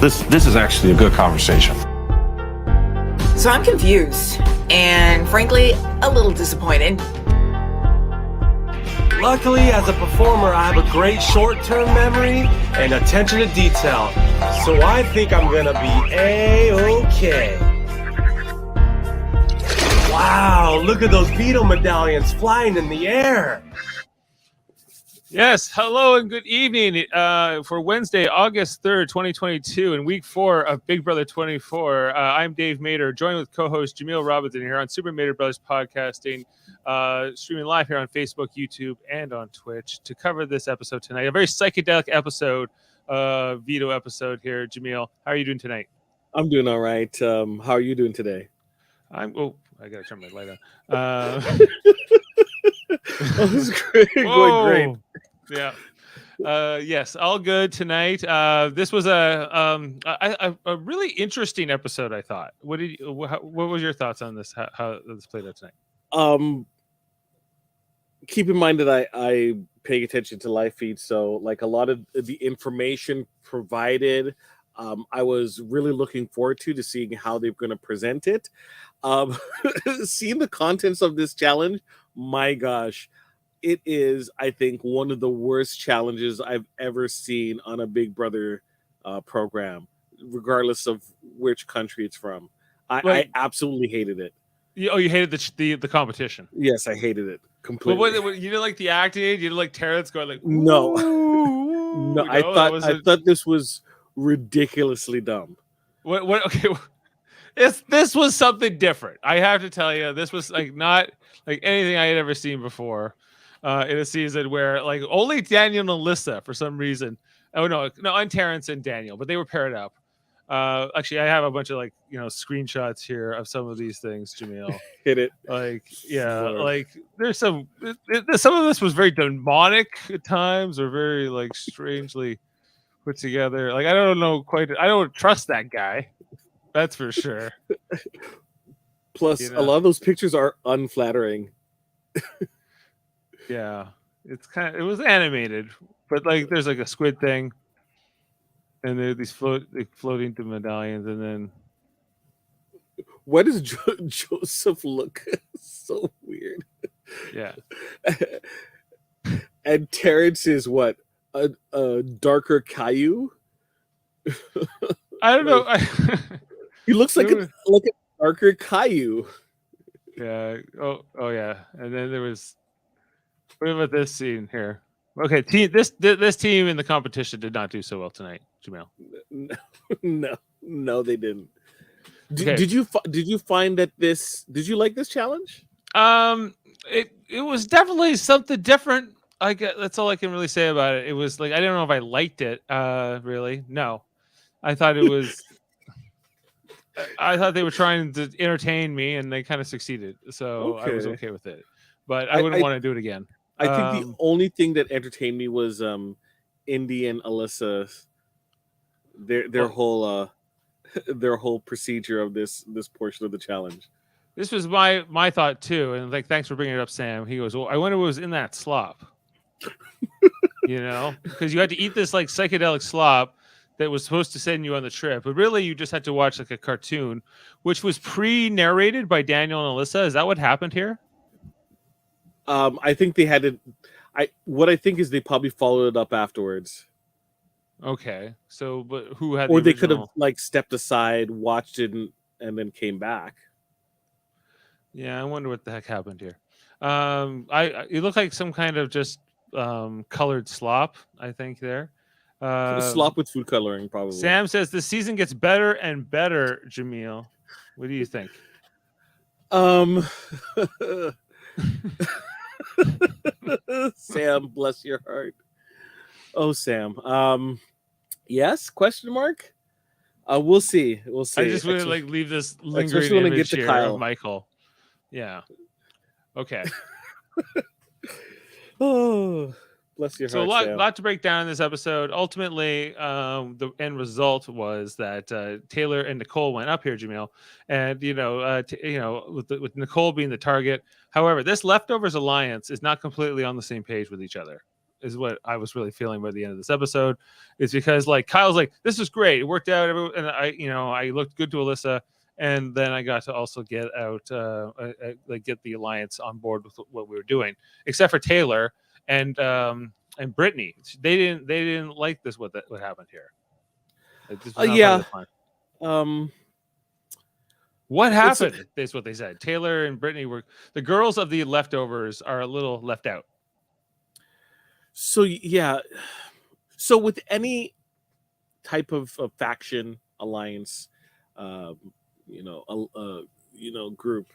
This is actually a good conversation. So I'm confused and frankly, a little disappointed. Luckily, as a performer, I have a great short-term memory and attention to detail. So I think I'm gonna be A-okay. Wow, look at those Veto medallions flying in the air. Yes, hello and good evening for Wednesday, August 3rd, 2022, and week 4 of Big Brother 24. I'm Dave Mader, joined with co-host Jaemeel Robinson here on Super Mader Brothers Podcasting, streaming live here on Facebook, YouTube, and on Twitch to cover this episode tonight. A very psychedelic episode, Veto episode here. Jaemeel, how are you doing tonight? I'm doing all right. How are you doing today? I gotta turn my light on. Oh, this is great. Going great. Yeah. Yes, all good tonight. This was a really interesting episode, I thought. What was your thoughts on this? How this played out tonight? Keep in mind that I pay attention to live feeds, so like a lot of the information provided, I was really looking forward to seeing how they're going to present it. Seeing the contents of this challenge, my gosh, it is, I think, one of the worst challenges I've ever seen on a Big Brother program, regardless of which country it's from. I absolutely hated it. You hated the competition? Yes, I hated it completely. Well, you didn't like the acting? You didn't like Terrence going like, no, no? I thought this was ridiculously dumb. What? Okay. This was something different. I have to tell you, this was like not like anything I had ever seen before in a season where like only Daniel and Alyssa for some reason. Oh no, and Terrence and Daniel, but they were paired up. Actually, I have a bunch of like screenshots here of some of these things. Jaemeel, hit it. Like like there's some of this was very demonic at times, or very like strangely put together. Like I don't know quite. I don't trust that guy. That's for sure. Plus, a lot of those pictures are unflattering. Yeah, it was animated, but like there's like a squid thing, and there are these floating to medallions, and then why does Joseph look so weird? Yeah, and Terrence is what a darker Caillou. I don't know. He looks like a darker Caillou. Yeah. Oh yeah. And then there was. What about this scene here? Okay, this team in the competition did not do so well tonight, Jaemeel. No, they didn't. Did you find that this? Did you like this challenge? It was definitely something different. That's all I can really say about it. It was like I don't know if I liked it. Really, no. I thought it was. I thought they were trying to entertain me, and they kind of succeeded. So I was okay with it, but I wouldn't want to do it again. I think the only thing that entertained me was Indy and Alyssa, their whole procedure of this portion of the challenge. This was my thought too, and like thanks for bringing it up, Sam. He goes, well, I wonder what was in that slop. Because you had to eat this like psychedelic slop that was supposed to send you on the trip, but really you just had to watch like a cartoon, which was pre-narrated by Daniel and Alyssa. Is that what happened here? I think they had to. What I think is they probably followed it up afterwards. Okay, so but who had? Or they could have like stepped aside, watched it, and then came back. Yeah, I wonder what the heck happened here. It looked like some kind of just colored slop. I think there. Slop with food coloring, probably. Sam says the season gets better and better. Jaemeel, what do you think? Sam, bless your heart. Oh, Sam. Yes? Question mark. We'll see. We'll see. I just want to like leave this lingering image here of Michael. Yeah. Okay. Oh, bless your heart. So a lot to break down in this episode. Ultimately, the end result was that Taylor and Nicole went up here, Jaemeel, and with Nicole being the target. However, this Leftovers alliance is not completely on the same page with each other. is what I was really feeling by the end of this episode. Is because like Kyle's like, this is great, it worked out, and I looked good to Alyssa, and then I got to also get out like get the alliance on board with what we were doing, except for Taylor and Brittany. They didn't like this what happened here. Like, this was not part of the plan. What happened? Is what they said. Taylor and Brittany were the girls of the leftovers are a little left out. So yeah, so with any type of faction alliance, group,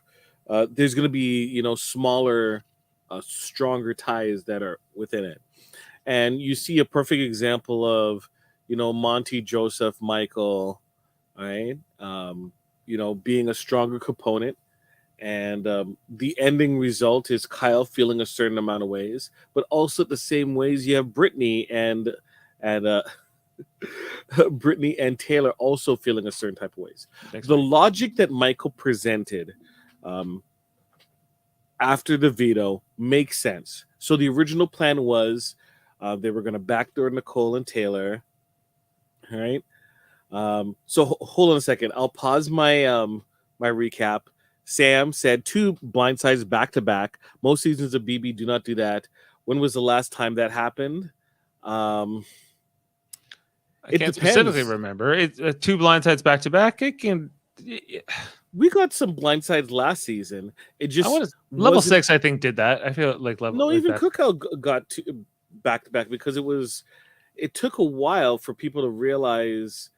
there's going to be smaller, stronger ties that are within it, and you see a perfect example of Monty, Joseph, Michael, right? Being a stronger component. And the ending result is Kyle feeling a certain amount of ways, but also the same ways you have Brittany and Brittany and Taylor also feeling a certain type of ways. The logic that Michael presented after the veto makes sense. So the original plan was they were going to backdoor Nicole and Taylor. All right. So hold on a second. I'll pause my my recap. Sam said 2 blindsides back to back. Most seasons of BB do not do that. When was the last time that happened? I can't specifically remember. It's 2 blindsides back to back. It can. We got some blindsides last season. It just level 6. I think did that. I feel like level. No, like even that. Cookout got back to back because it took a while for people to realize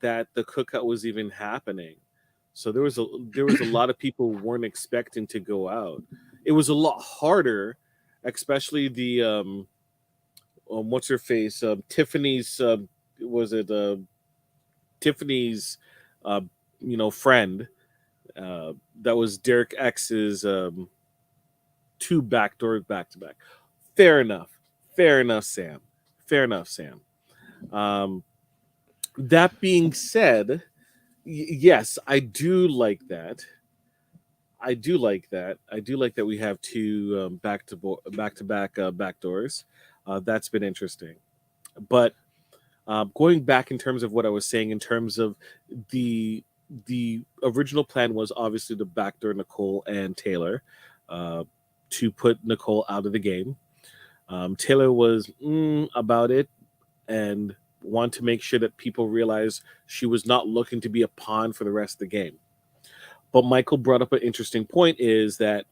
that the Cookout was even happening. So there was a lot of people who weren't expecting to go out. It was a lot harder, especially the what's her face, Tiffany's Tiffany's friend that was Derek X's 2 backdoors back to back. Fair enough, Sam. That being said, yes, I do like that. I do like that we have 2 back to back backdoors. That's been interesting. But going back in terms of what I was saying, in terms of the original plan was obviously to backdoor Nicole and Taylor to put Nicole out of the game. Taylor was about it and want to make sure that people realize she was not looking to be a pawn for the rest of the game. But Michael brought up an interesting point, is that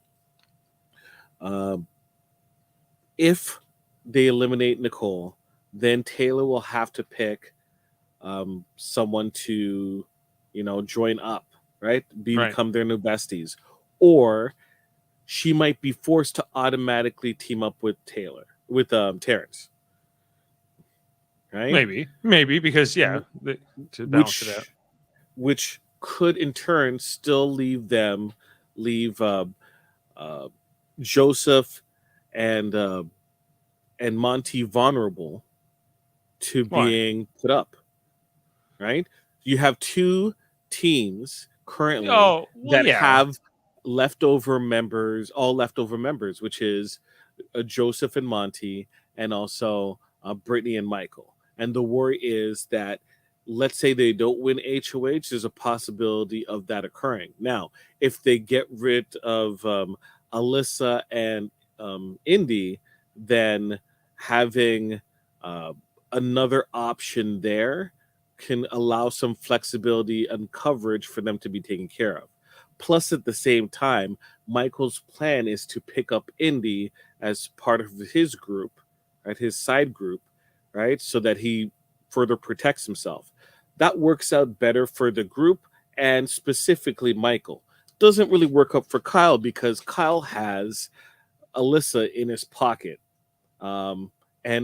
if they eliminate Nicole, then Taylor will have to pick someone to, join up, right? Become their new besties. Or she might be forced to automatically team up with Terrence. Right? Maybe because to balance it out, which could in turn still leave Joseph and Monty vulnerable to being put up. Right? You have 2 teams currently have leftover members, which is Joseph and Monty, and also Brittany and Michael. And the worry is that, let's say they don't win HOH, there's a possibility of that occurring. Now, if they get rid of Alyssa and Indy, then having another option there can allow some flexibility and coverage for them to be taken care of. Plus, at the same time, Michael's plan is to pick up Indy as part of his group, right, his side group, right, so that he further protects himself. That works out better for the group and specifically Michael. Doesn't really work out for Kyle because Kyle has Alyssa in his pocket. And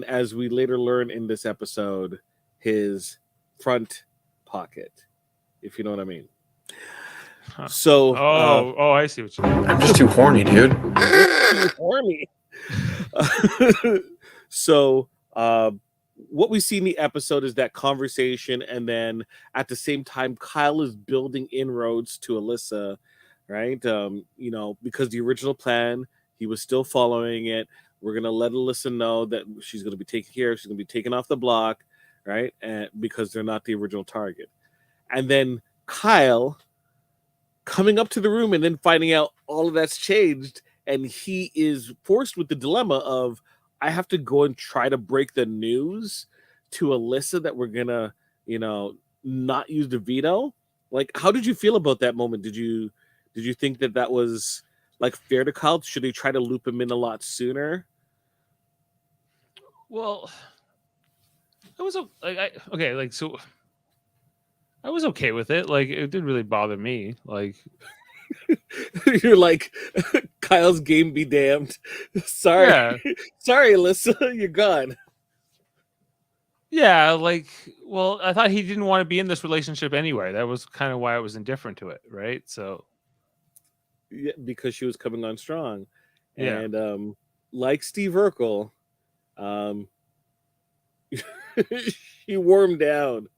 as we later learn in this episode, his front pocket, if you know what I mean. So, I see what you mean. I'm just too horny, dude. Too horny. So, what we see in the episode is that conversation, and then at the same time, Kyle is building inroads to Alyssa, right? Because the original plan, he was still following it, We're gonna let Alyssa know that she's gonna be taken care of. She's gonna be taken off the block, right? And because they're not the original target. And then Kyle coming up to the room and then finding out all of that's changed, and he is forced with the dilemma of, I have to go and try to break the news to Alyssa that we're gonna, not use the veto. Like, how did you feel about that moment? Did you think that was like fair to Kyle? Should they try to loop him in a lot sooner? Well, it was so I was okay with it. Like, it didn't really bother me. Like, you're like, Kyle's game be damned. Sorry, yeah. Sorry, Alyssa, you're gone. Yeah, like, well, I thought he didn't want to be in this relationship anyway. That was kind of why I was indifferent to it, right? So, yeah, because she was coming on strong, yeah. and like Steve Urkel, she wore him down.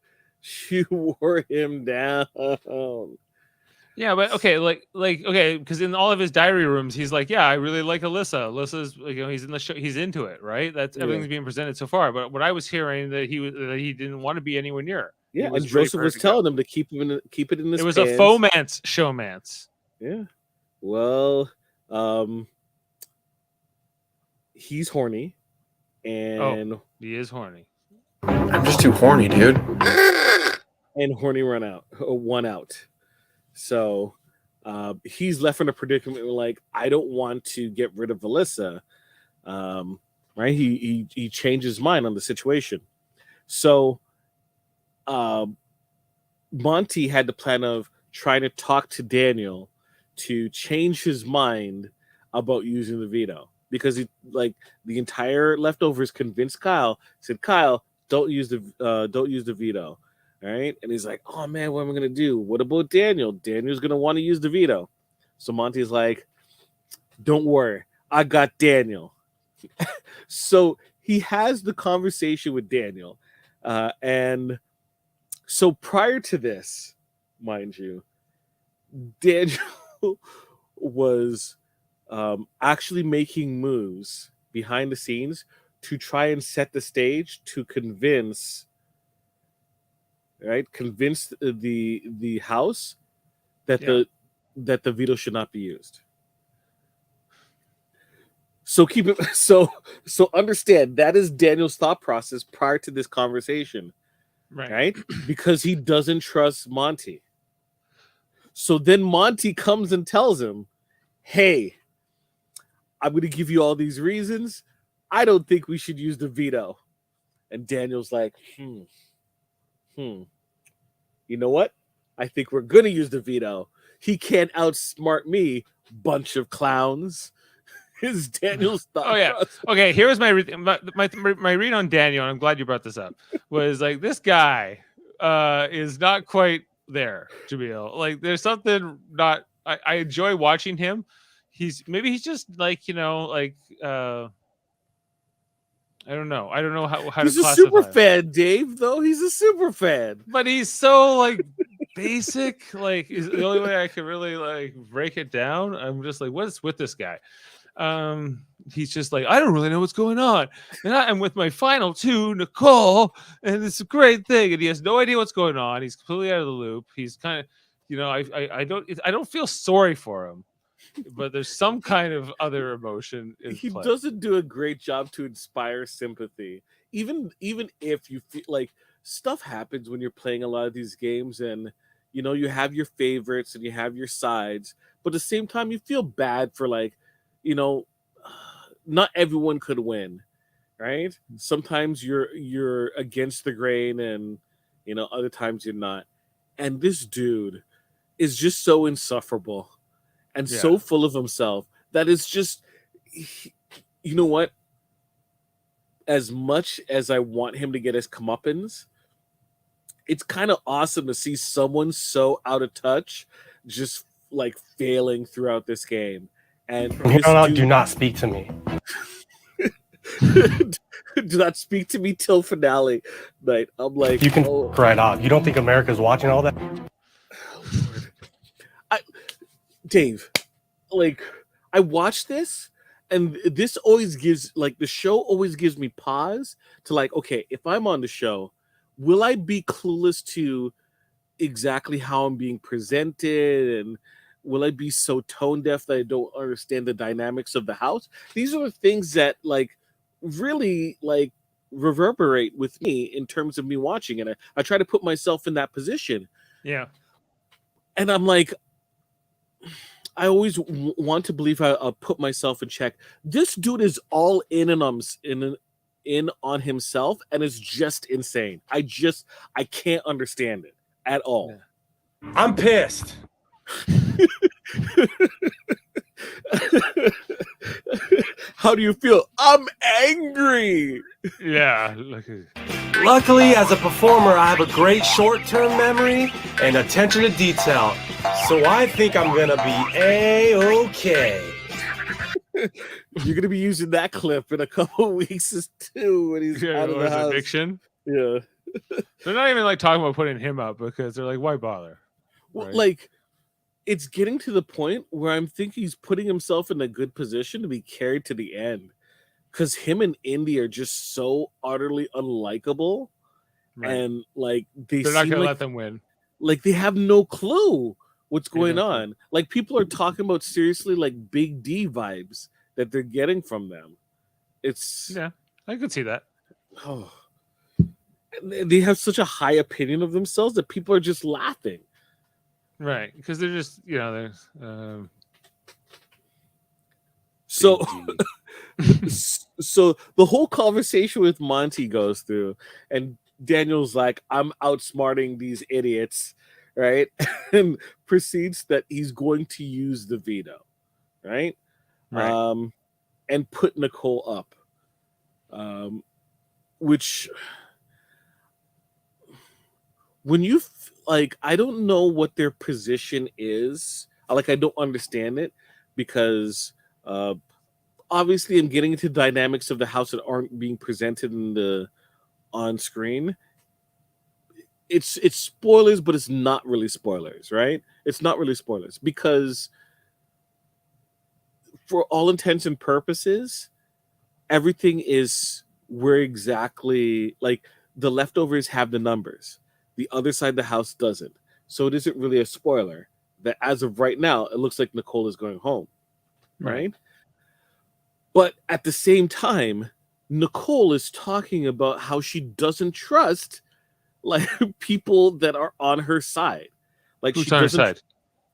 She wore him down. Yeah, but okay, because in all of his diary rooms, he's like, yeah, I really like Alyssa. Alyssa's, he's in the show, he's into it, right? That's everything's being presented so far. But what I was hearing that he didn't want to be anywhere near her. Yeah, and Joseph was telling him to keep it in his. It was pants. a fomance showmance. Yeah, well, he's horny, and he is horny. I'm just too horny, dude. And horny won out. So he's left in a predicament where, like, I don't want to get rid of Alyssa. Right? He changed his mind on the situation. So Monty had the plan of trying to talk to Daniel to change his mind about using the veto, because he, like, the entire leftovers convinced Kyle, said, Kyle, don't use the veto. All right. And he's like, oh man, what am I going to do? What about Daniel? Daniel's going to want to use the veto. So Monty's like, don't worry, I got Daniel. So he has the conversation with Daniel. And so prior to this, mind you, Daniel was actually making moves behind the scenes to try and set the stage to convince the house that the veto should not be used. So so understand that is Daniel's thought process prior to this conversation, right? Because he doesn't trust Monty. So then Monty comes and tells him, hey, I'm going to give you all these reasons. I don't think we should use the veto. And Daniel's like, you know what? I think we're going to use the veto. He can't outsmart me, bunch of clowns. Is Daniel's thought. Oh, yeah. Okay, here's my read on Daniel, and I'm glad you brought this up, was like, this guy is not quite there, Jaemeel. Like, there's something not... I enjoy watching him. He's just like, I don't know. I don't know how he's to classify. He's a super fan, Dave, though. He's a super fan. But he's so, like, basic. Like, is the only way I can really, like, break it down. I'm just like, what's with this guy? He's just like, I don't really know what's going on. And I'm with my final two, Nicole, and it's a great thing. And he has no idea what's going on. He's completely out of the loop. He's kind of, I don't feel sorry for him. But there's some kind of other emotion in he play. Doesn't do a great job to inspire sympathy. Even if you feel like stuff happens when you're playing a lot of these games, and you have your favorites and you have your sides, but at the same time you feel bad for, like, not everyone could win, right? Sometimes you're against the grain, and other times you're not. And this dude is just so insufferable and so full of himself that it's just, you know what? As much as I want him to get his comeuppance, it's kind of awesome to see someone so out of touch, just like failing throughout this game. And do not speak to me. Do not speak to me till finale night. I'm like, you can right off. You don't think America's watching all that? Oh, Lord. Dave, like, I watched this and this always gives the show always gives me pause to okay, if I'm on the show, will I be clueless to exactly how I'm being presented, and will I be so tone deaf that I don't understand the dynamics of the house? These are the things that really reverberate with me in terms of me watching, and I try to put myself in that position. Yeah. And I'm I always want to believe I'll put myself in check. This dude is all in on himself, and is just insane. I can't understand it at all. Yeah. I'm pissed. How do you feel? I'm angry. Yeah. Luckily, as a performer, I have a great short-term memory and attention to detail. So I think I'm gonna be A-okay. You're gonna be using that clip in a couple of weeks too when he's out of the house. Eviction. Yeah. They're not even talking about putting him up because they're like, why bother? Well, Right? it's getting to the point where I'm thinking he's putting himself in a good position to be carried to the end, because him and Indy are just so utterly unlikable, Right. and They're not gonna let them win. they have no clue what's going no on. People are talking about seriously Big D vibes that they're getting from them. It's Yeah, I could see that. oh, they have such a high opinion of themselves that people are just laughing. Right, because they're just they're So so the whole conversation with Monty goes through, and Daniel's like, I'm outsmarting these idiots, right? And proceeds that he's going to use the veto, right? And put Nicole up, which when you I don't know what their position is. I don't understand it, because obviously I'm getting into dynamics of the house that aren't being presented on screen. It's spoilers, but it's not really spoilers, right? It's not really spoilers, because for all intents and purposes, everything is where exactly the leftovers have the numbers. The other side of the house doesn't. So it isn't really a spoiler that as of right now, it looks like Nicole is going home. Right? But at the same time, Nicole is talking about how she doesn't trust people that are on her side. who's she on her doesn't side?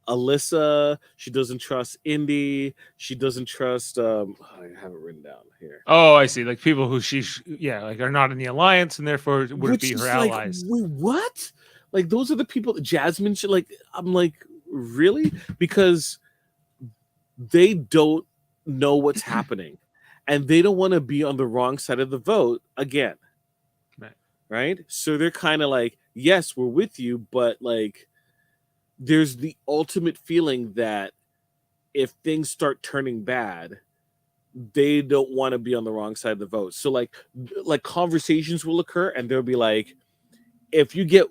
Alyssa, she doesn't trust Indy, she doesn't trust I have it written down here. Oh, I see. People who are not in the alliance and therefore wouldn't be her allies. Wait, what? Those are the people. Jasmine, I'm really? Because they don't know what's happening, and they don't want to be on the wrong side of the vote again. Right? So they're kind of yes, we're with you, but there's the ultimate feeling that if things start turning bad, they don't want to be on the wrong side of the vote. So conversations will occur, and they'll be if you get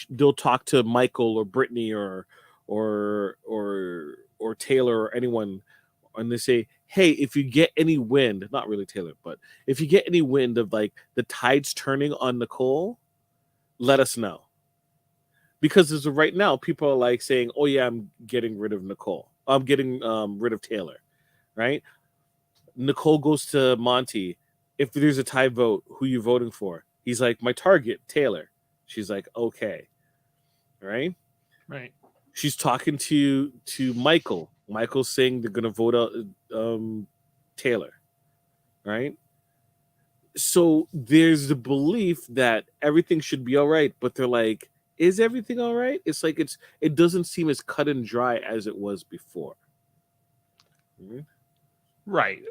they'll talk to Michael or Brittany or Taylor or anyone, and they say, hey, if you get any wind, not really Taylor, but if you get any wind of the tides turning on Nicole, let us know. Because as of right now, people are saying, oh yeah, I'm getting rid of Nicole. I'm getting rid of Taylor, right? Nicole goes to Monty. If there's a tie vote, who you voting for? He's like, my target, Taylor. She's like, okay. Right? Right. She's talking to Michael. Michael's saying they're going to vote out Taylor. Right? So there's the belief that everything should be all right, but they're is everything all right? It's it doesn't seem as cut and dry as it was before. Mm-hmm. Right.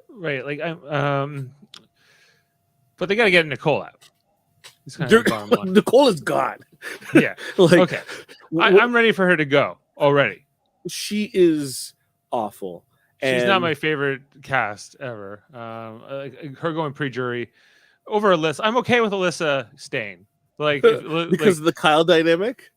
But they got to get Nicole out. Nicole is gone. Yeah. Okay. I'm ready for her to go already. She is awful. She's not my favorite cast ever. Her going pre-jury over Alyssa. I'm okay with Alyssa staying. Because of the Kyle dynamic.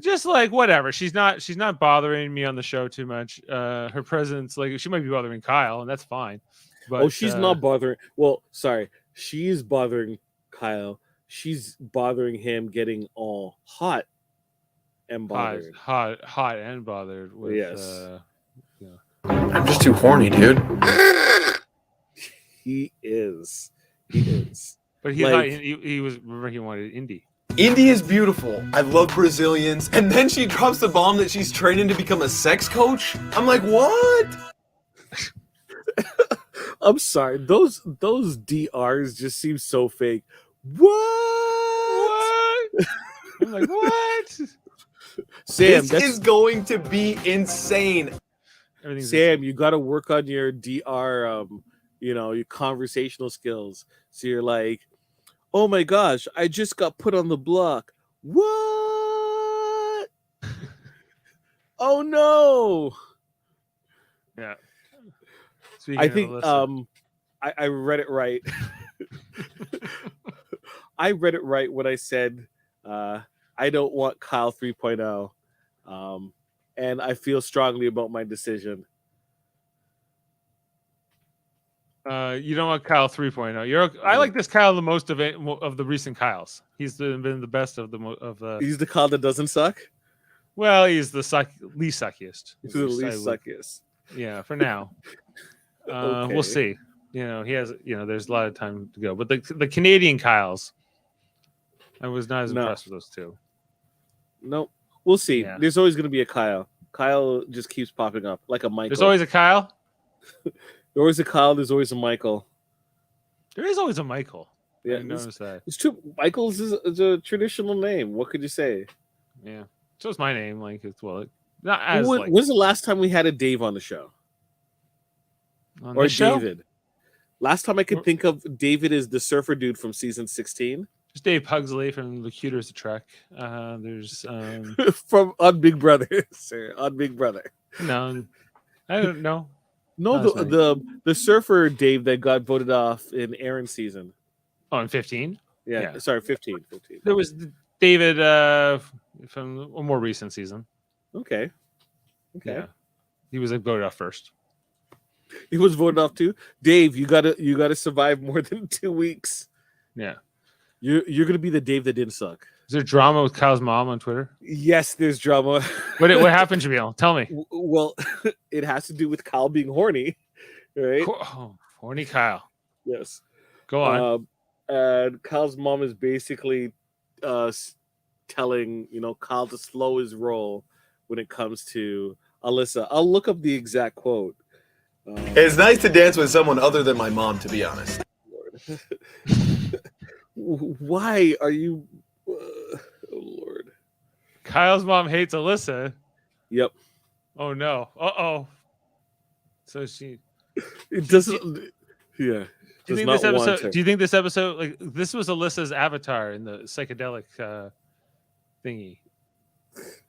Just whatever. She's not bothering me on the show too much. Her presence, she might be bothering Kyle, and that's fine. But, Oh, she's not bothering. Well, sorry, she's bothering Kyle. She's bothering him, getting all hot and bothered. hot and bothered with. Yes. I'm just too horny, dude. He is. He is. But he Like- thought he was. Remember, he wanted Indy. Indy is beautiful. I love Brazilians. And then she drops the bomb that she's training to become a sex coach. I'm like, what? I'm sorry. Those DRs just seem so fake. What? I'm like, what? Sam, This is going to be insane. Sam, you got to work on your DR, your conversational skills. So you're like, oh my gosh, I just got put on the block. What? Oh no. Yeah. I think I read it right. I read it right when I said I don't want Kyle 3.0. And I feel strongly about my decision. You don't want Kyle 3.0. I like this Kyle the most of the recent Kyles. He's been the best of the. He's the Kyle that doesn't suck. Well, he's the least suckiest. He's the least suckiest. Yeah, for now. Okay. We'll see. He has. There's a lot of time to go. But the Canadian Kyles, I was not as impressed with those two. Nope. We'll see. Yeah. There's always going to be a Kyle. Kyle just keeps popping up like a Michael. There's always a Kyle. There's always a Kyle. There's always a Michael. There is always a Michael. Yeah, I noticed that. It's true. Michael's is a traditional name. What could you say? Yeah. So it's my name. Like it's not as When's the last time we had a Dave on the show? On Or this show? David? Last time I could think of David is the surfer dude from season 16. There's Dave Pugsley from The Cuter as a Trek. There's from on Big Brother, sir. On Big Brother. no, I don't know. No, the surfer Dave that got voted off in Aaron's season. Oh, in 15? Yeah. Sorry, 15. There was David from a more recent season. Okay. Yeah. He was voted off first. He was voted off too. Dave, you gotta survive more than 2 weeks. Yeah. You're gonna be the Dave that didn't suck. Is there drama with Kyle's mom on Twitter? Yes, there's drama. What happened, Jaemeel? Tell me. Well, it has to do with Kyle being horny, right? Oh, horny Kyle. Yes. Go on. And Kyle's mom is basically telling Kyle to slow his roll when it comes to Alyssa. I'll look up the exact quote. It's nice to dance with someone other than my mom, to be honest. Why are you? Oh Lord. Kyle's mom hates Alyssa. Yep. Oh no. Uh-oh. So it doesn't. Yeah. Do you think this episode like this was Alyssa's avatar in the psychedelic thingy?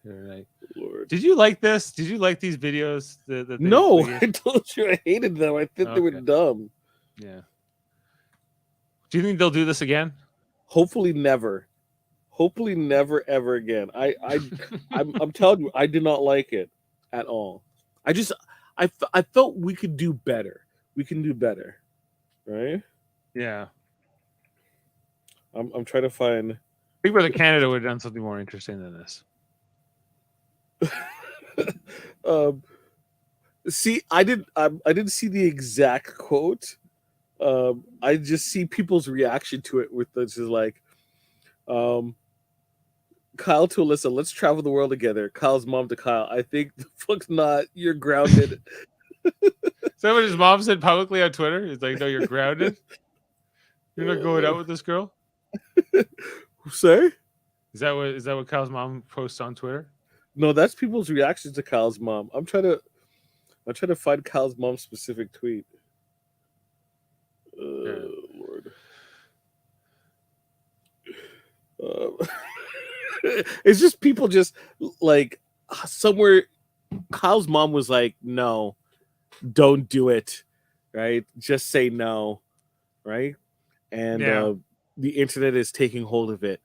Right. Lord. Did you like this? Did you like these videos? No, I told you I hated them. I think they were dumb. Yeah. Do you think they'll do this again? Hopefully never. Hopefully never ever again. I'm telling you, I did not like it at all. I felt we could do better. We can do better. Right? Yeah. I'm trying to find Big Brother Canada would have done something more interesting than this. See, I didn't see the exact quote. I just see people's reaction to it with just like Kyle to Alyssa, let's travel the world together. Kyle's mom to Kyle, I think the fuck's not, you're grounded. Is that what his mom said publicly on Twitter? He's like, no, you're grounded. You're not going out with this girl? Sorry? Is that what Kyle's mom posts on Twitter? No, that's people's reactions to Kyle's mom. I'm trying to find Kyle's mom's specific tweet. Lord. It's just people just like somewhere Kyle's mom was like, no, don't do it. Right? Just say no. Right? And the internet is taking hold of it.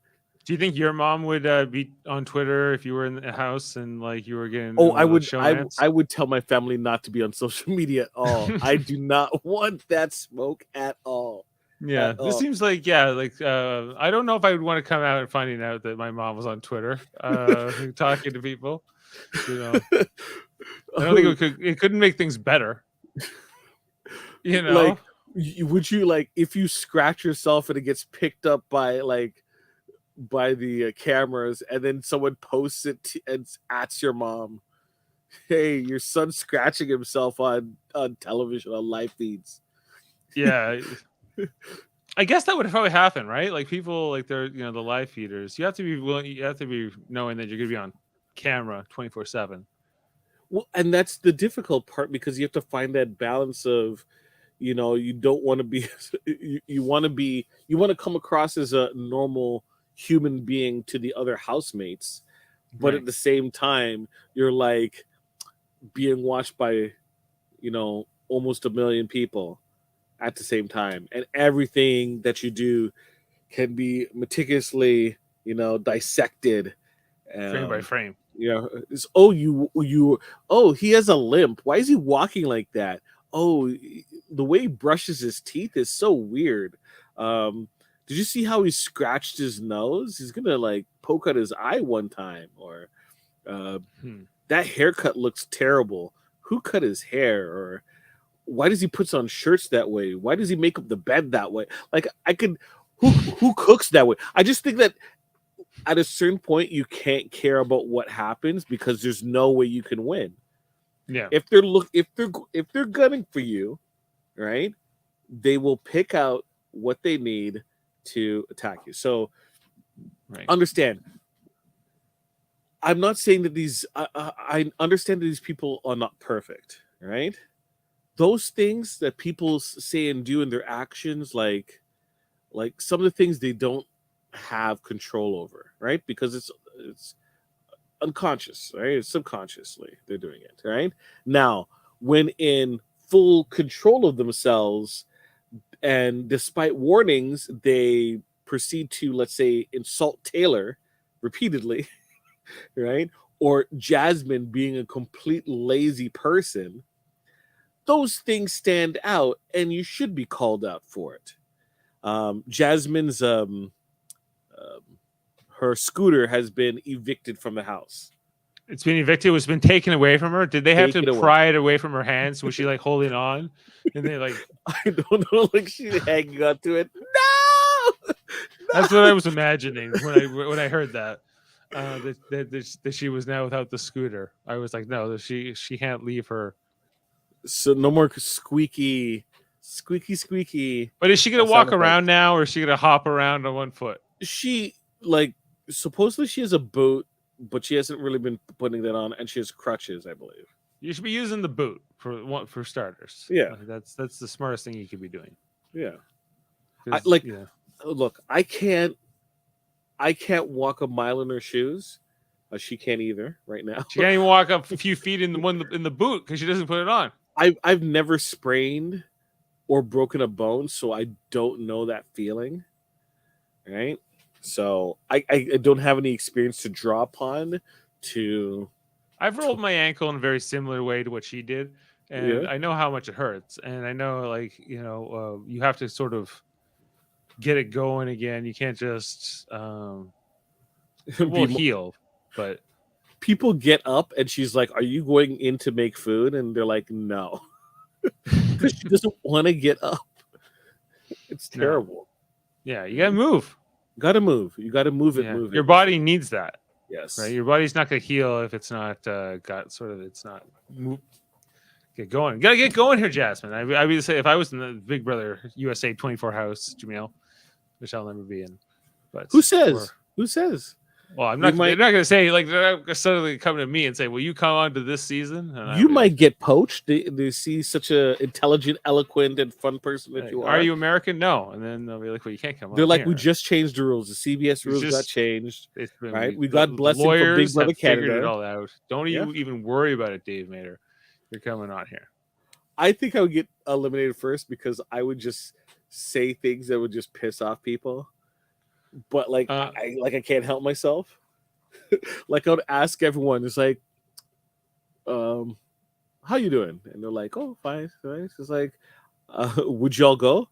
Do you think your mom would be on Twitter if you were in the house and like you were getting? Oh, I would. showmance? I would tell my family not to be on social media at all. I do not want that smoke at all. Yeah, At this all. seems like I don't know if I would want to come out and finding out that my mom was on Twitter, talking to people. You know, I don't think it couldn't make things better. You know, Like, would you like if you scratch yourself and it gets picked up by the cameras, and then someone posts it and asks your mom, "Hey, your son's scratching himself on television on live feeds." yeah. I guess that would probably happen, right? Like people, like they're the live feeders. You have to be willing. You have to be knowing that you're going to be on camera 24/7. Well, and that's the difficult part because you have to find that balance of, you don't want to be, you want to come across as a normal human being to the other housemates, but Right. at the same time, you're like being watched by, almost a million people at the same time, and everything that you do can be meticulously, dissected. Frame by frame. It's, he has a limp. Why is he walking like that? Oh, the way he brushes his teeth is so weird. Did you see how he scratched his nose? He's gonna like poke out his eye one time. Or that haircut looks terrible. Who cut his hair? Or why does he put on shirts that way? Why does he make up the bed that way? Like who cooks that way? I just think that at a certain point you can't care about what happens because there's no way you can win. Yeah. If they're gunning for you, right? They will pick out what they need to attack you. So understand. I'm not saying that I understand that these people are not perfect, right? Those things that people say and do in their actions, like some of the things they don't have control over, right? Because it's unconscious, right? It's subconsciously they're doing it, right? Now, when in full control of themselves, and despite warnings, they proceed to, let's say, insult Taylor repeatedly, right? Or Jasmine being a complete lazy person, those things stand out, and you should be called out for it. Jasmine's her scooter has been evicted from the house. It's been evicted. It's been taken away from her. Did they have Take to it away. pry it away from her hands? Was she like holding on? And they like I don't know, like she's hanging on to it. No! That's what I was imagining when I heard that. That she was now without the scooter. I was like, no, she can't leave her. So no more squeaky. But is she gonna That walk sound around effect. now, or is she gonna hop around on one foot? She supposedly she has a boot, but she hasn't really been putting that on, and she has crutches, I believe. You should be using the boot for starters. Yeah. Like, that's the smartest thing you could be doing. Yeah. 'Cause, Look, I can't walk a mile in her shoes. She can't either right now. she can't even walk up a few feet in the boot because she doesn't put it on. I've never sprained or broken a bone, so I don't know that feeling. Right? So I don't have any experience to draw upon to. I've rolled my ankle in a very similar way to what she did, and Yeah. I know how much it hurts, and I know you have to sort of get it going again. You can't just it will heal, but people get up and she's like, "Are you going in to make food?" And they're like, "No," because she doesn't want to get up. It's terrible. Yeah, you gotta move. Gotta move. You gotta move it. Yeah. Move it. Your body needs that. Yes. Right. Your body's not gonna heal if it's not it's not move. Get going. Gotta get going here, Jasmine. I would say if I was in the Big Brother USA 24 house, Jaemeel, which I'll never be in. But Who says? Who says? Well, they're not going to say, like, they're not gonna suddenly come to me and say, will you come on to this season? And you might get poached. They see such a intelligent, eloquent, and fun person that you are. Are you American? No. And then they'll be like, well, you can't come on. They're like, here. we just changed the rules. The CBS rules got changed. Right? We got blessing from Big Brother Canada. Figured it all out. Don't even worry about it, Dave Mader. You're coming on here. I think I would get eliminated first because I would just say things that would just piss off people. but like I can't help myself. Like I would ask everyone, it's like, how you doing? And they're like, oh, fine, fine. It's like, would y'all go?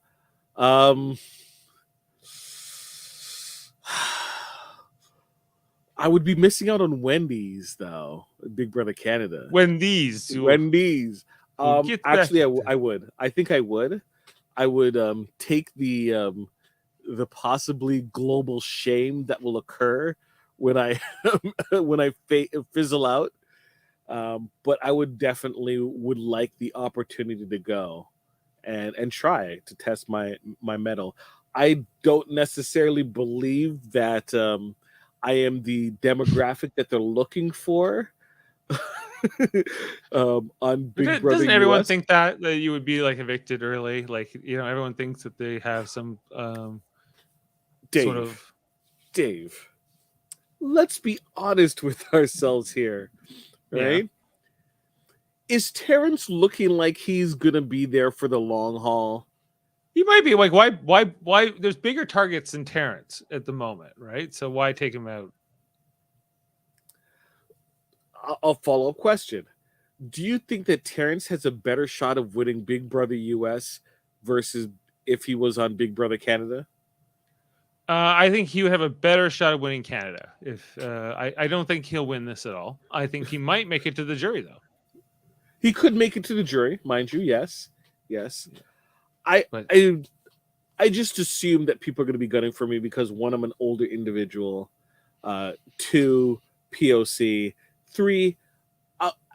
I would be missing out on Wendy's though. Big Brother Canada. Wendy's. Wendy's. Get Actually, back. I would. I think I would. I would take the possibly global shame that will occur when I when I fizzle out. But I would definitely would like the opportunity to go and try to test my mettle. I don't necessarily believe that I am the demographic that they're looking for on Big Brother. Doesn't everyone US. think that you would be like evicted early? Like, you know, everyone thinks that they have some sort of. Dave, let's be honest with ourselves here, right? Yeah. Is Terrence looking like he's gonna be there for the long haul? He might be. Like, why? There's bigger targets than Terrence at the moment, right? So why take him out? A follow-up question. Do you think that Terrence has a better shot of winning Big Brother US versus if he was on Big Brother Canada? I think he would have a better shot of winning Canada. If I don't think he'll win this at all. I think he might make it to the jury, though. He could make it to the jury, mind you. Yes. I just assume that people are going to be gunning for me because one, I'm an older individual. Two, POC. Three,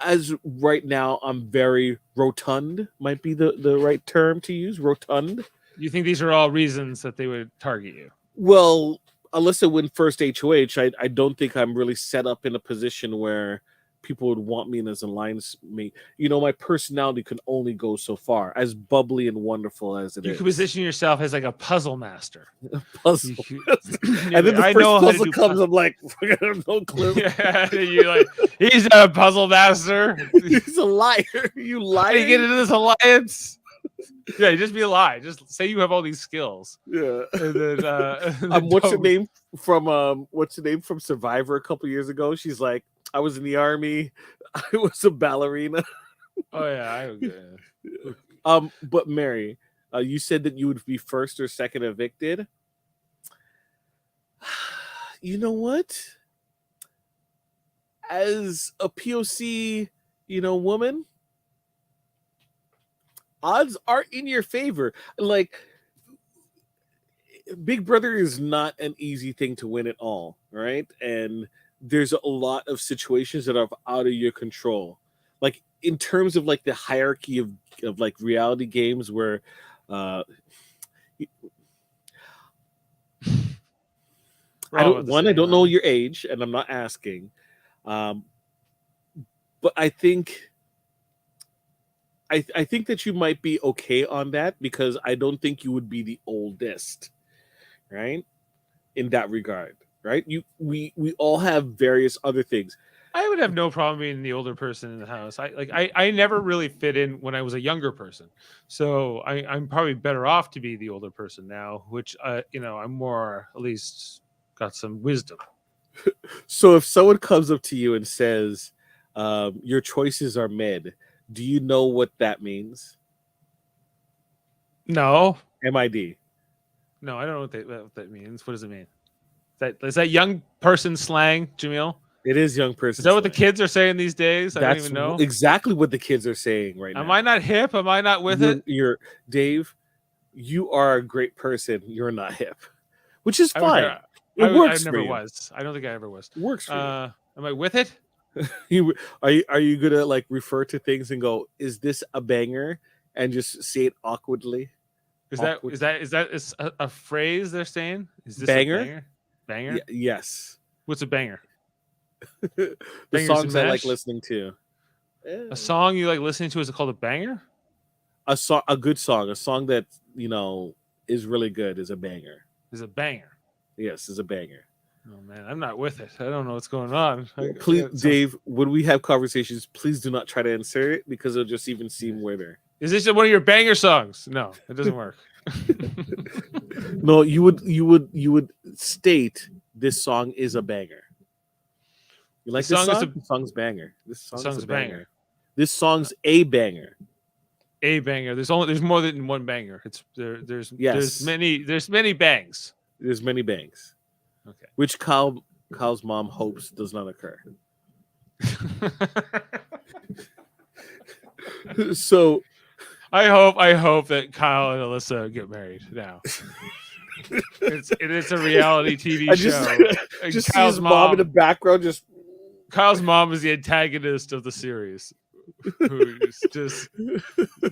as right now, I'm very rotund. Might be the right term to use. Rotund. You think these are all reasons that they would target you? Well, unless I win first HOH, I don't think I'm really set up in a position where people would want me in as alliance mate. You know, my personality can only go so far, as bubbly and wonderful as it is. You could position yourself as like a puzzle master. Puzzle. And then the first puzzle comes, I'm like, I have no clue. Yeah, you're like, he's a puzzle master. He's a liar. You liar. How do you get into this alliance? Yeah, just be a lie. Just say you have all these skills. Yeah. And then, what's the name from Survivor a couple years ago? She's like, I was in the army. I was a ballerina. Oh yeah. But Mary, you said that you would be first or second evicted. You know what? As a POC, woman, odds are in your favor. Like, Big Brother is not an easy thing to win at all, right? And there's a lot of situations that are out of your control. Like, in terms of like the hierarchy of like reality games where I don't know your age, and I'm not asking. But I think that you might be okay on that because I don't think you would be the oldest, right? In that regard, right? We all have various other things. I would have no problem being the older person in the house. I never really fit in when I was a younger person, so I'm probably better off to be the older person now, which I'm more, at least got some wisdom. So if someone comes up to you and says your choices are mid, do you know what that means? No. MID. No, I don't know what that means. What does it mean? Is that young person slang, Jaemeel? It is young person. Is that what the kids are saying these days? I don't even know. Exactly what the kids are saying right now. Am I not hip? Am I not with it? You're Dave. You are a great person. You're not hip, which is fine. It works. I never was. I don't think I ever was. It works for you. Am I with it? Are you gonna like refer to things and go, "Is this a banger?" and just say it awkwardly? Is that a phrase they're saying? Is this banger? Banger? Yes. What's a banger? The songs I like listening to. A song you like listening to is called a banger? A good song, a song that is really good is a banger. Is a banger. Yes, is a banger. Oh man, I'm not with it. I don't know what's going on. Please, Dave, when we have conversations, please do not try to insert it because it'll just even seem weirder. Is this one of your banger songs? No, it doesn't work. No, you would state this song is a banger. You like this song? The song's banger. This song's a banger. This song's a banger. A banger. There's more than one banger. There's many bangs. There's many bangs. Okay. Which Kyle's mom hopes does not occur. So I hope that Kyle and Alyssa get married now. It's a reality TV show. Just see his mom in the background. Kyle's mom is the antagonist of the series, who's just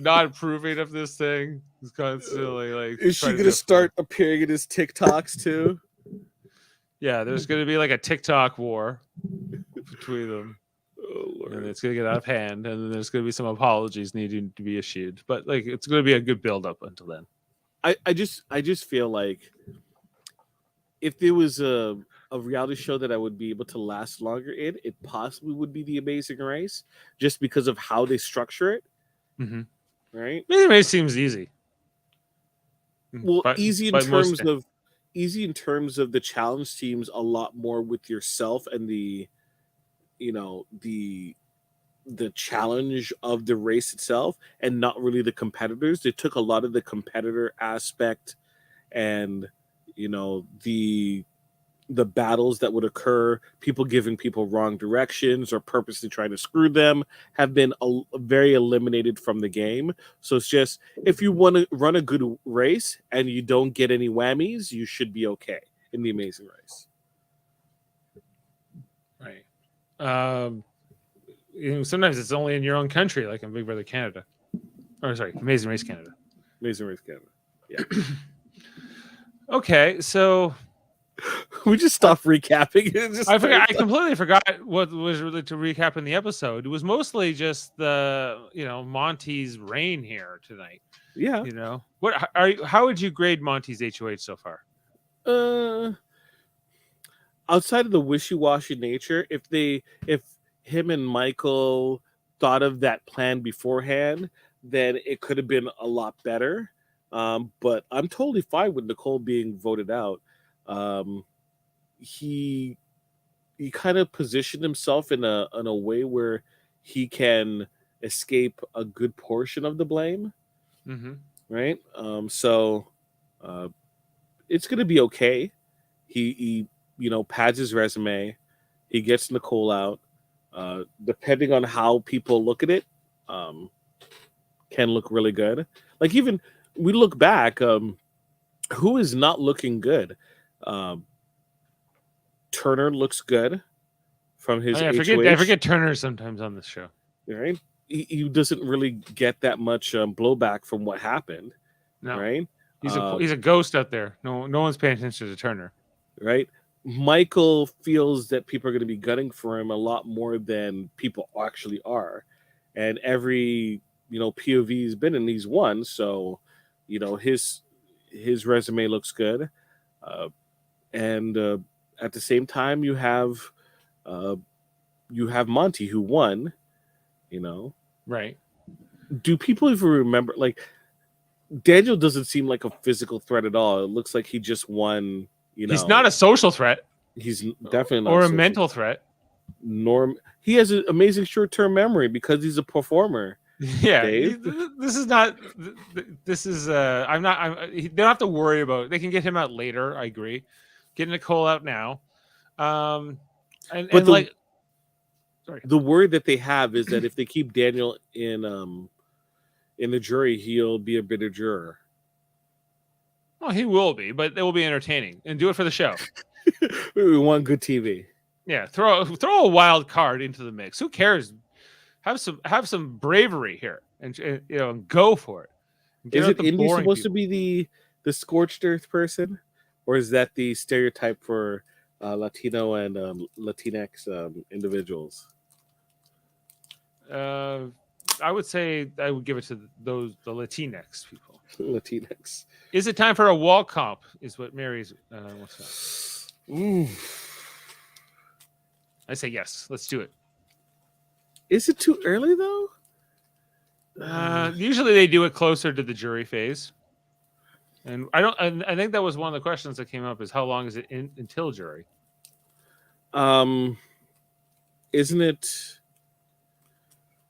not approving of this thing. He's constantly like. Is she gonna start appearing in his TikToks too? Yeah, there's gonna be like a TikTok war between them. Oh, Lord. And it's gonna get out of hand, and then there's gonna be some apologies needing to be issued. But like, it's gonna be a good build up until then. I just feel like if there was a reality show that I would be able to last longer in, it possibly would be The Amazing Race, just because of how they structure it. Mm-hmm. Right? Amazing Race seems easy. Well, easy in terms of the challenge teams, a lot more with yourself and the challenge of the race itself, and not really the competitors. They took a lot of the competitor aspect and the battles that would occur, people giving people wrong directions or purposely trying to screw them, have been very eliminated from the game. So it's just, if you want to run a good race and you don't get any whammies, you should be okay in The Amazing Race. Right. Sometimes it's only in your own country, like in Big Brother Canada. Or sorry, Amazing Race Canada. Amazing Race Canada. Yeah. Okay, so we just stopped recapping. I completely forgot what was really to recap in the episode. It was mostly just the Monty's reign here tonight. Yeah. How would you grade Monty's HOH so far? Outside of the wishy-washy nature, if him and Michael thought of that plan beforehand, then it could have been a lot better. But I'm totally fine with Nicole being voted out. He kind of positioned himself in a way where he can escape a good portion of the blame. Mm-hmm. Right. So it's going to be okay. He pads his resume. He gets Nicole out. Depending on how people look at it, can look really good. Like, even we look back, who is not looking good? Turner looks good from his. I forget Turner sometimes on this show. Right, he doesn't really get that much blowback from what happened. No, right? He's a ghost out there. No one's paying attention to Turner. Right. Michael feels that people are going to be gunning for him a lot more than people actually are, and every POV he's been in, he's won. So, his resume looks good, and at the same time, you have Monty, who won. Right? Do people even remember? Like, Daniel doesn't seem like a physical threat at all. It looks like he just won. He's not a social threat. He's definitely not or a mental threat. He has an amazing short-term memory because he's a performer. Yeah, this is not. This is. I'm not. They don't have to worry about it. They can get him out later. I agree. Get Nicole out now. The word that they have is that if they keep Daniel in the jury, he'll be a better juror. Well, he will be, but it will be entertaining, and do it for the show. We want good TV. Yeah, throw a wild card into the mix. Who cares? Have some bravery here, and go for it. Is it Indy supposed to be the scorched earth person, or is that the stereotype for Latino and Latinx individuals? I would say I would give it to the Latinx people. Latinx. Is it time for a wall comp? Is what Mary's what's that? I say yes. Let's do it. Is it too early though? Usually they do it closer to the jury phase. And I think that was one of the questions that came up is how long is it until jury? Isn't it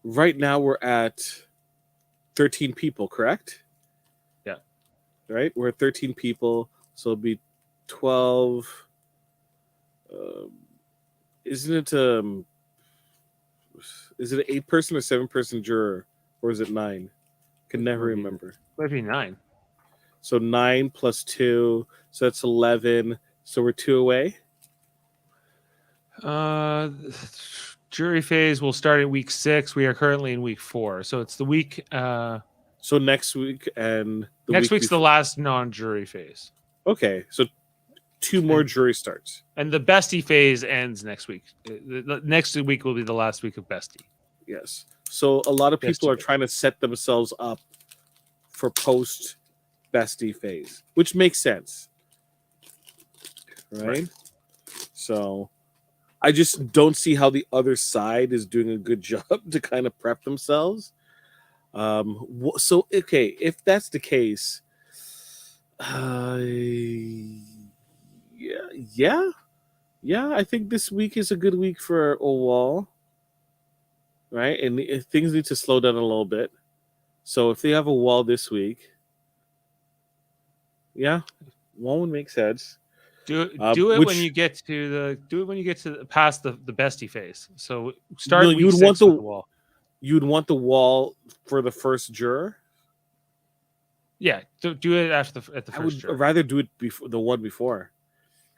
right now we're at 13 people, correct? Yeah. Right? We're at 13 people, so it'll be 12. Isn't it is it an 8-person or 7-person juror, or is it 9? Can never remember. Might be 9. So 9 plus 2, so that's 11. So we're 2 away. Jury phase will start in week 6. We are currently in week 4, so it's the week. So next week and next week's the last non-jury phase. Okay, so 2 more jury starts, and the bestie phase ends next week. The next week will be the last week of bestie. Yes. So a lot of people Bestie are trying to set themselves up for post bestie phase, which makes sense, right? So I just don't see how the other side is doing a good job to kind of prep themselves. So okay, if that's the case, yeah, I think this week is a good week for Owal, right? And things need to slow down a little bit. So if they have a wall this week, yeah, one would make sense. Do it when you get to past the bestie phase. So start. No, week 6 with the wall. You'd want the wall for the first juror. Yeah, do it after at the first juror. I'd rather do it before the one before.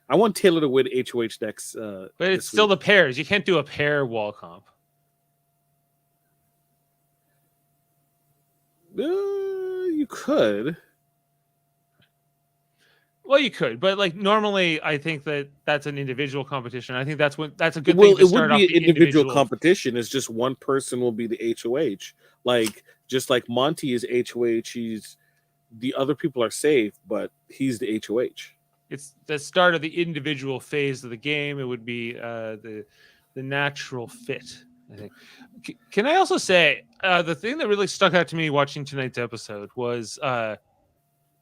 I want Taylor to win HOH next. But it's still the pairs. You can't do a pair wall comp. You could. Well, you could, but like normally, I think that's an individual competition. I think that's a good thing to start off. It would be an individual competition. It's just one person will be the HOH. Like just like Monty is HOH, the other people are safe, but he's the HOH. It's the start of the individual phase of the game. It would be the natural fit, I think. Can I also say the thing that really stuck out to me watching tonight's episode was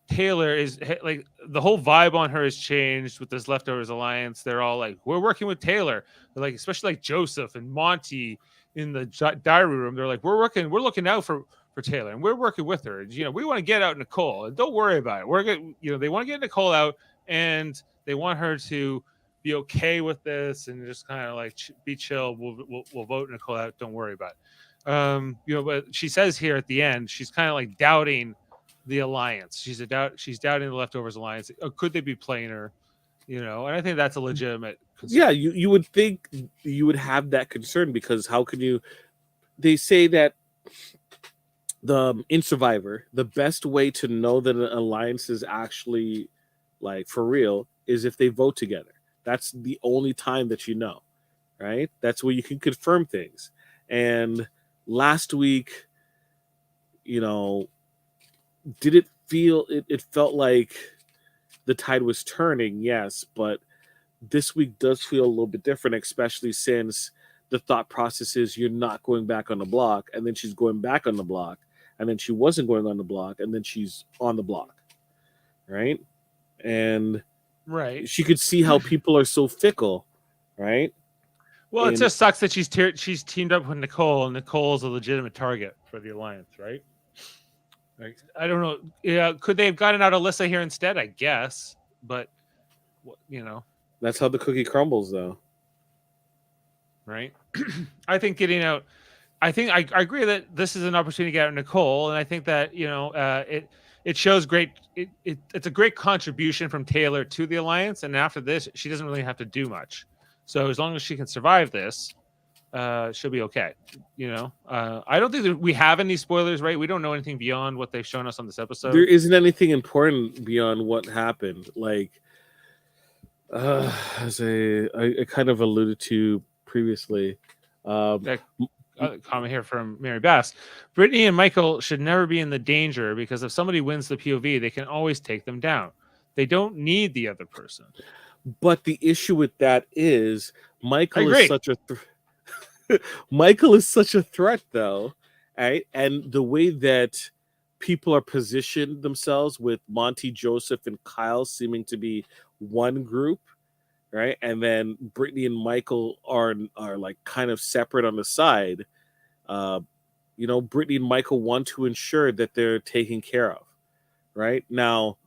Taylor is like the whole vibe on her has changed with this Leftovers Alliance. They're all like, we're working with Taylor. They're like, especially like Joseph and Monty in the diary room. They're like, we're looking out for Taylor and we're working with her. We want to get out Nicole and don't worry about it. They want to get Nicole out and they want her to be okay with this and just kind of like be chill. We'll vote Nicole out. Don't worry about it. But she says here at the end, she's kind of like doubting the alliance. She's doubting the Leftovers Alliance. Could they be playing her? And I think that's a legitimate concern. Yeah, you would think you would have that concern because how can you? They say that in Survivor, the best way to know that an alliance is actually like for real is if they vote together. That's the only time that you know, right? That's where you can confirm things. And last week, did it feel it felt like the tide was turning? Yes, but this week does feel a little bit different, especially since the thought process is you're not going back on the block, and then she's going back on the block, and then she wasn't going on the block, and then she's on the block, right? And right, she could see how people are so fickle, right? Well, it just sucks that she's teamed up with Nicole, and Nicole's a legitimate target for the alliance, right? Like, I don't know. Yeah, could they have gotten out Alyssa here instead? I guess, but that's how the cookie crumbles, though. Right? I think getting out. I think I agree that this is an opportunity to get out Nicole, and I think that it shows great. It's a great contribution from Taylor to the alliance, and after this, she doesn't really have to do much. So as long as she can survive this, she'll be okay. I don't think that we have any spoilers, right? We don't know anything beyond what they've shown us on this episode. There isn't anything important beyond what happened. Like, as I kind of alluded to previously. Comment here from Mary Bass. Brittany and Michael should never be in the danger because if somebody wins the POV, they can always take them down. They don't need the other person. But the issue with that is Michael is such a Michael is such a threat, though, right? And the way that people are positioned themselves with Monty, Joseph, and Kyle seeming to be one group, right? And then Brittany and Michael are like kind of separate on the side. Brittany and Michael want to ensure that they're taken care of, right? Now,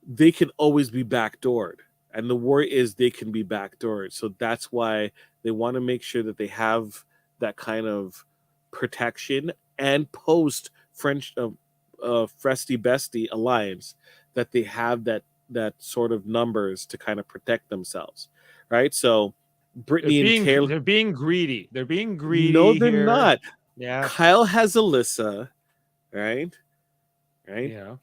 they can always be backdoored. And the worry is they can be backdoored. So that's why they want to make sure that they have that kind of protection and post French Fresty Bestie alliance, that they have that sort of numbers to kind of protect themselves, right? So Brittany and Taylor, they're being greedy. They're being greedy. no, they're here. not. Yeah. Kyle has Alyssa, right? Yeah.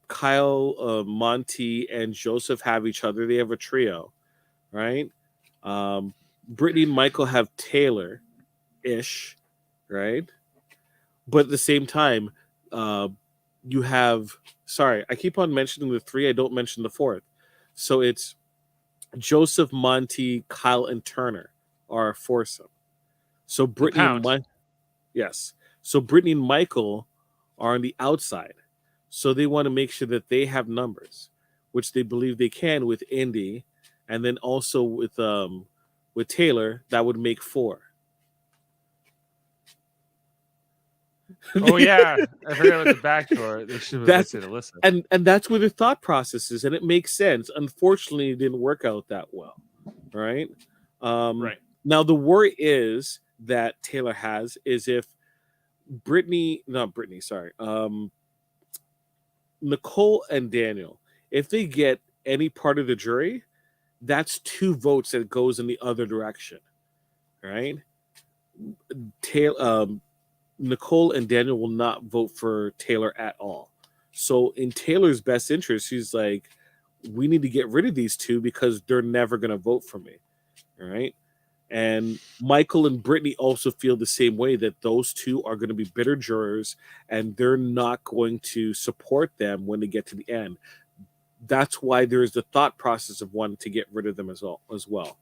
Kyle, Monty, and Joseph have each other. They have a trio, right? Brittany and Michael have Taylor-ish, right? But at the same time, you have... Sorry, I keep on mentioning the three. I don't mention the fourth. So it's Joseph, Monty, Kyle, and Turner are a foursome. So Brittany and yes. So Brittany and Michael are on the outside. So they want to make sure that they have numbers, which they believe they can with Indy, and then also with Taylor, that would make 4. Oh yeah, I forgot about the backdoor. They should have listed Alyssa. And that's where the thought process is, and it makes sense. Unfortunately, it didn't work out that well, right? Right. Now the worry is that Taylor has is if Nicole and Daniel, if they get any part of the jury, that's 2 votes that goes in the other direction, right? Nicole and Daniel will not vote for Taylor at all. So in Taylor's best interest, she's like, we need to get rid of these 2 because they're never going to vote for me, all right? And Michael and Brittany also feel the same way, that those 2 are going to be bitter jurors and they're not going to support them when they get to the end. That's why there is the thought process of wanting to get rid of them as well.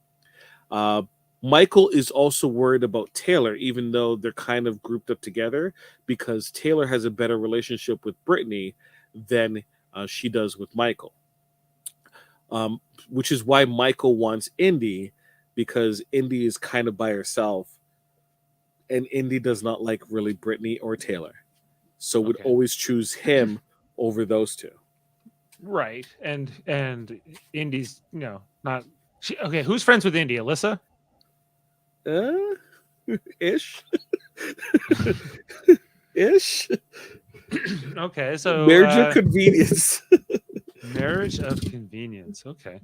Michael is also worried about Taylor, even though they're kind of grouped up together, because Taylor has a better relationship with Brittany than she does with Michael. Which is why Michael wants Indy, because Indy is kind of by herself, and Indy does not like really Brittany or Taylor, so would always choose him over those 2. Right, and Indy's not. Okay, who's friends with Indy? Alyssa? Ish. Ish. Okay, so marriage of convenience. Marriage of convenience. Okay.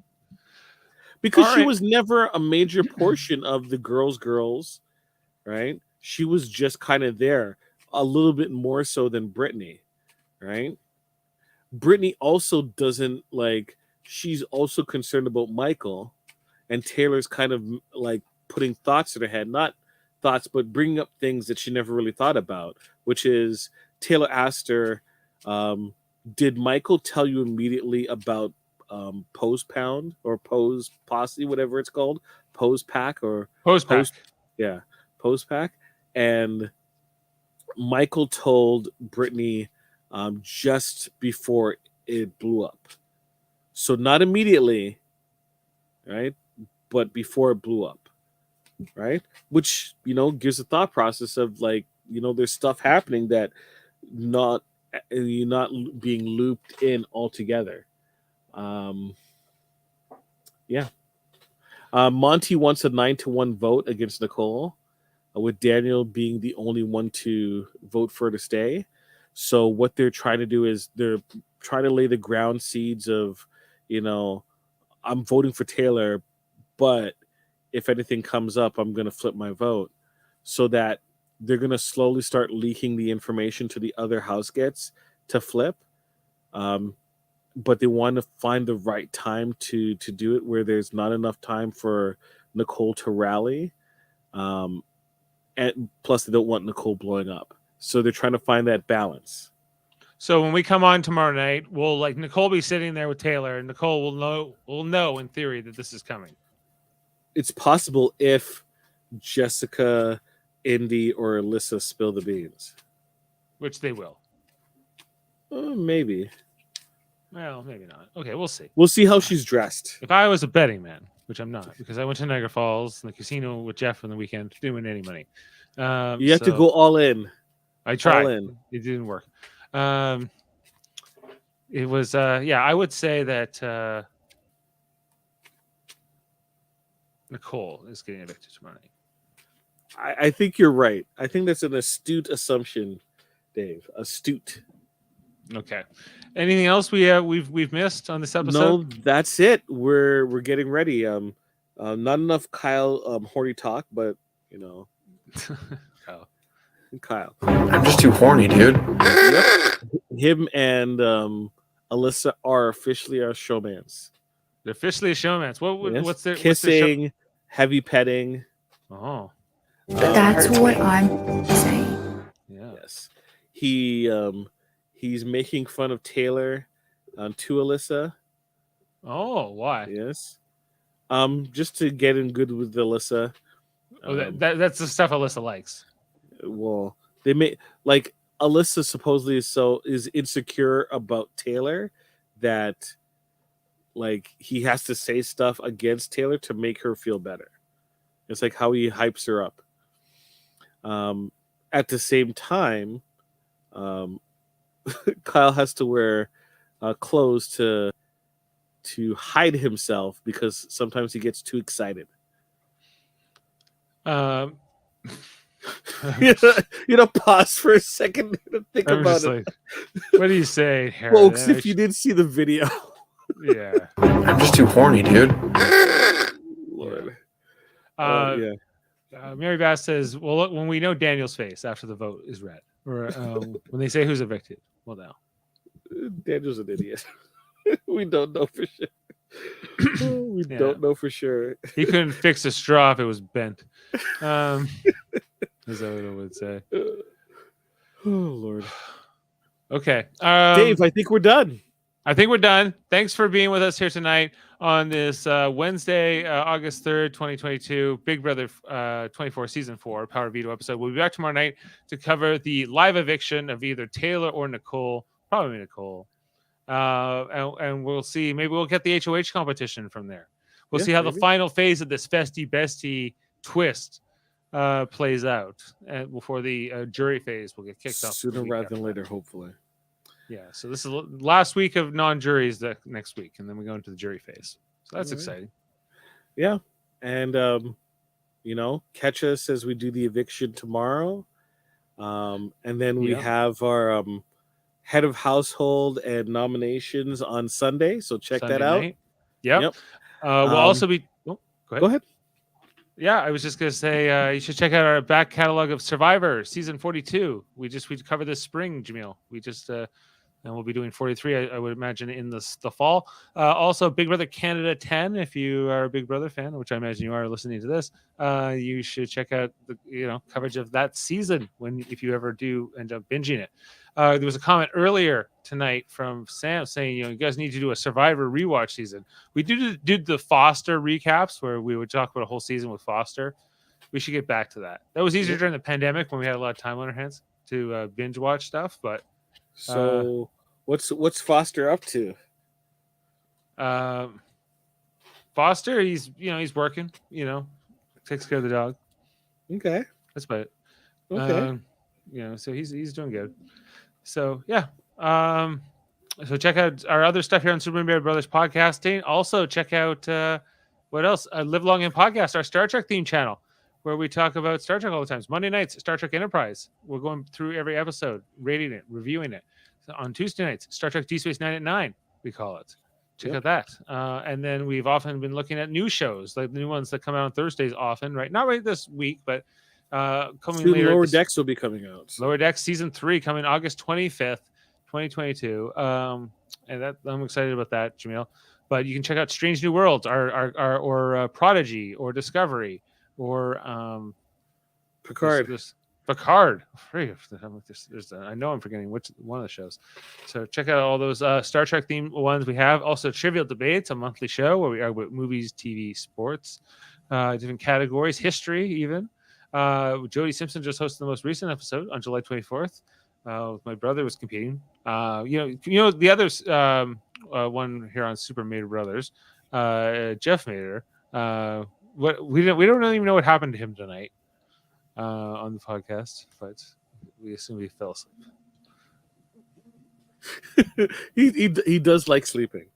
Because she was never a major portion of the girls, right? She was just kind of there, a little bit more so than Brittany, right? Brittany also doesn't she's also concerned about Michael, and Taylor's kind of like putting thoughts in her head, not thoughts, but bringing up things that she never really thought about, which is Taylor asked her, did Michael tell you immediately about Pose Pound or Pose Posse, whatever it's called, Pose Pack or Pose Pack? Pose Pack. And Michael told Brittany just before it blew up, so not immediately, right, but before it blew up, right? Which gives a thought process of there's stuff happening that you're not being looped in altogether. Monty wants a 9-1 vote against Nicole, with Daniel being the only one to vote for her to stay. So what they're trying to do is they're trying to lay the ground seeds of, I'm voting for Taylor, but if anything comes up, I'm going to flip my vote, so that they're going to slowly start leaking the information to the other house gets to flip. But they want to find the right time to do it, where there's not enough time for Nicole to rally. And plus they don't want Nicole blowing up. So they're trying to find that balance. So when we come on tomorrow night, will Nicole be sitting there with Taylor, and Nicole will know in theory that this is coming. It's possible if Jessica Indy or Alyssa spill the beans. Which they will. Maybe. Well, maybe not. Okay, we'll see. We'll see how she's dressed. If I was a betting man, which I'm not, because I went to Niagara Falls, the casino with Jeff on the weekend, didn't win any money. You have to go all in. I tried. All in. It didn't work. It was, I would say that Nicole is getting evicted tomorrow night. I think you're right. I think that's an astute assumption, Dave. Astute. Okay. Anything else we've missed on this episode? No, that's it. We're getting ready. Not enough Kyle horny talk, but you know, Kyle. I'm just too horny, dude. Yep. Him and Alyssa are officially our showmans. They're officially a showmans. Yes. What's their kissing, what's heavy petting? their oh, That's what I'm saying. yeah. Yes. He's making fun of Taylor to Alyssa. Oh, why? Yes. Just to get in good with Alyssa. Oh, that's the stuff Alyssa likes. Well, they may like Alyssa supposedly is insecure about Taylor that like he has to say stuff against Taylor to make her feel better. It's like how he hypes her up. At the same time, Kyle has to wear clothes to hide himself because sometimes he gets too excited. You know, pause for a second to think I'm about just it. like, what do you say, Harry? Folks, if you didn't see the video. Yeah. I'm just too horny, dude. Lord. Yeah. Mary Bass says, well, look, when we know Daniel's face after the vote is red, or when they say who's evicted, well, now. Daniel's an idiot. We don't know for sure. We don't know for sure. He couldn't fix a straw if it was bent. Is that what I would say? Oh, Lord. Okay. Dave, I think we're done. I think we're done. Thanks for being with us here tonight on this Wednesday, August 3rd, 2022, Big Brother 24 Season 4 Power of Veto episode. We'll be back tomorrow night to cover the live eviction of either Taylor or Nicole, probably Nicole. And we'll see. Maybe we'll get the HOH competition from there. We'll see how the final phase of this festy bestie twist plays out before the jury phase will get kicked off sooner rather than later, hopefully. Yeah, so this is last week of non-juries next week, and then we go into the jury phase. So that's exciting. Yeah, and you know, catch us as we do the eviction tomorrow, and then we have our head of household and nominations on Sunday. So check that out. Yep. We'll also be. Oh, go ahead. Yeah, I was just gonna say you should check out our back catalog of Survivor season 42. We covered this spring, Jaemeel. We just and we'll be doing 43, I would imagine, in the fall. Also, Big Brother Canada 10. If you are a Big Brother fan, which I imagine you are listening to this, you should check out the coverage of that season if you ever do end up binging it. There was a comment earlier tonight from Sam saying, you guys need to do a Survivor rewatch season. We did the Foster recaps where we would talk about a whole season with Foster. We should get back to that. That was easier during the pandemic when we had a lot of time on our hands to binge watch stuff. But so what's Foster up to? Foster, he's working. Takes care of the dog. Okay, that's about it. Okay, so he's doing good. So yeah. So check out our other stuff here on Super Mario Brothers Podcasting. Also check out what else? Live Long and Podcast, our Star Trek theme channel, where we talk about Star Trek all the time. Monday nights, Star Trek Enterprise. We're going through every episode, rating it, reviewing it. So on Tuesday nights, Star Trek Deep Space Nine at 9, we call it. Check out that. And then we've often been looking at new shows, like the new ones that come out on Thursdays often, right? Not right this week, but coming later. Lower Decks will be coming out. Lower Decks Season 3 coming August 25th, 2022. And that I'm excited about that, Jaemeel. But you can check out Strange New Worlds, or Prodigy, or Discovery, or Picard. Picard. I know I'm forgetting which one of the shows. So check out all those Star Trek themed ones we have. Also, Trivial Debates, a monthly show where we argue about movies, TV, sports, different categories, history, even. Jody Simpson just hosted the most recent episode on July 24th. My brother was competing. You know the others. One here on Super Mader Brothers, Jeff Mader. What we don't even know what happened to him tonight on the podcast, but we assume he fell asleep. he does like sleeping,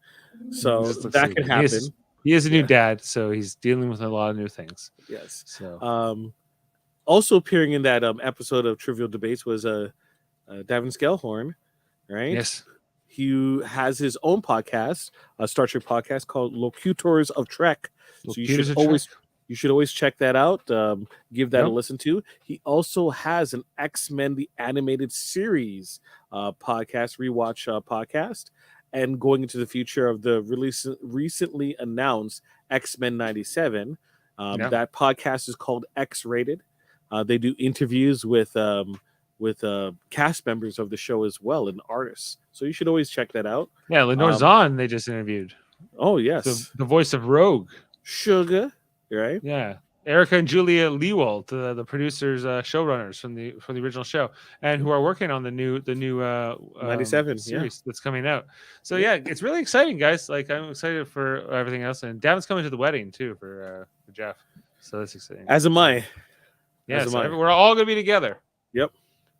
so that can happen. He is a new dad, so he's dealing with a lot of new things. Yes. So also appearing in that episode of Trivial Debates was Davin Scalehorn, right? yes. He has his own podcast, a Star Trek podcast called Locutors of Trek. So you should always check that out. Give that a listen to. He also has an X-Men the Animated Series podcast, rewatch podcast, and going into the future of the recently announced X-Men 97. That podcast is called X-Rated. They do interviews with cast members of the show as well and artists. So you should always check that out. Yeah, Lenore Zahn they just interviewed. Oh yes, the voice of Rogue, Sugar, right? Yeah, Erica and Julia Lewald, the producers, showrunners from the original show, and who are working on the new 97 series that's coming out. So yeah, it's really exciting, guys. Like I'm excited for everything else, and Davin's coming to the wedding too for Jeff. So that's exciting. As am I. Yeah, we're all gonna be together. Yep.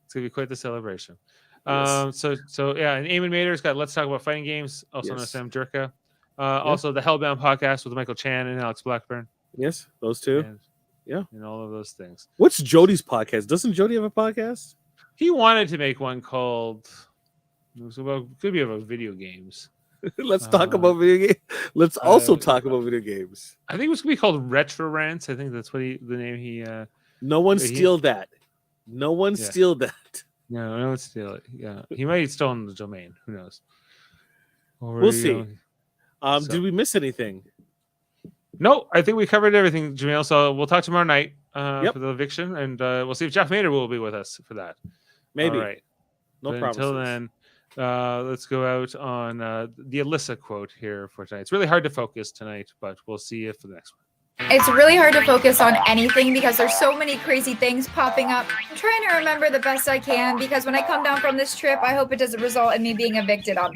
It's gonna be quite the celebration. Yes. So yeah, and Eamon Mader's got Let's Talk About Fighting Games, also known as Sam Jerka. Also the Hellbound podcast with Michael Chan and Alex Blackburn. Yes, those two. And all of those things. What's Jody's podcast? Doesn't Jody have a podcast? He wanted to make one called could be about video games. Let's talk about video games. Let's also talk about video games. I think it was gonna be called Retro Rants. I think that's what the name he no one steal that. No one steal that. No one steal it. Yeah. He might have stolen the domain. Who knows? We'll see. Did we miss anything? No, I think we covered everything, Jaemeel. So we'll talk tomorrow night for the eviction, and we'll see if Jeff Mader will be with us for that. Maybe. All right. No problem. Until then, let's go out on the Alyssa quote here for tonight. It's really hard to focus tonight, but we'll see you for the next one. It's really hard to focus on anything because there's so many crazy things popping up. I'm trying to remember the best I can because when I come down from this trip, I hope it doesn't result in me being evicted on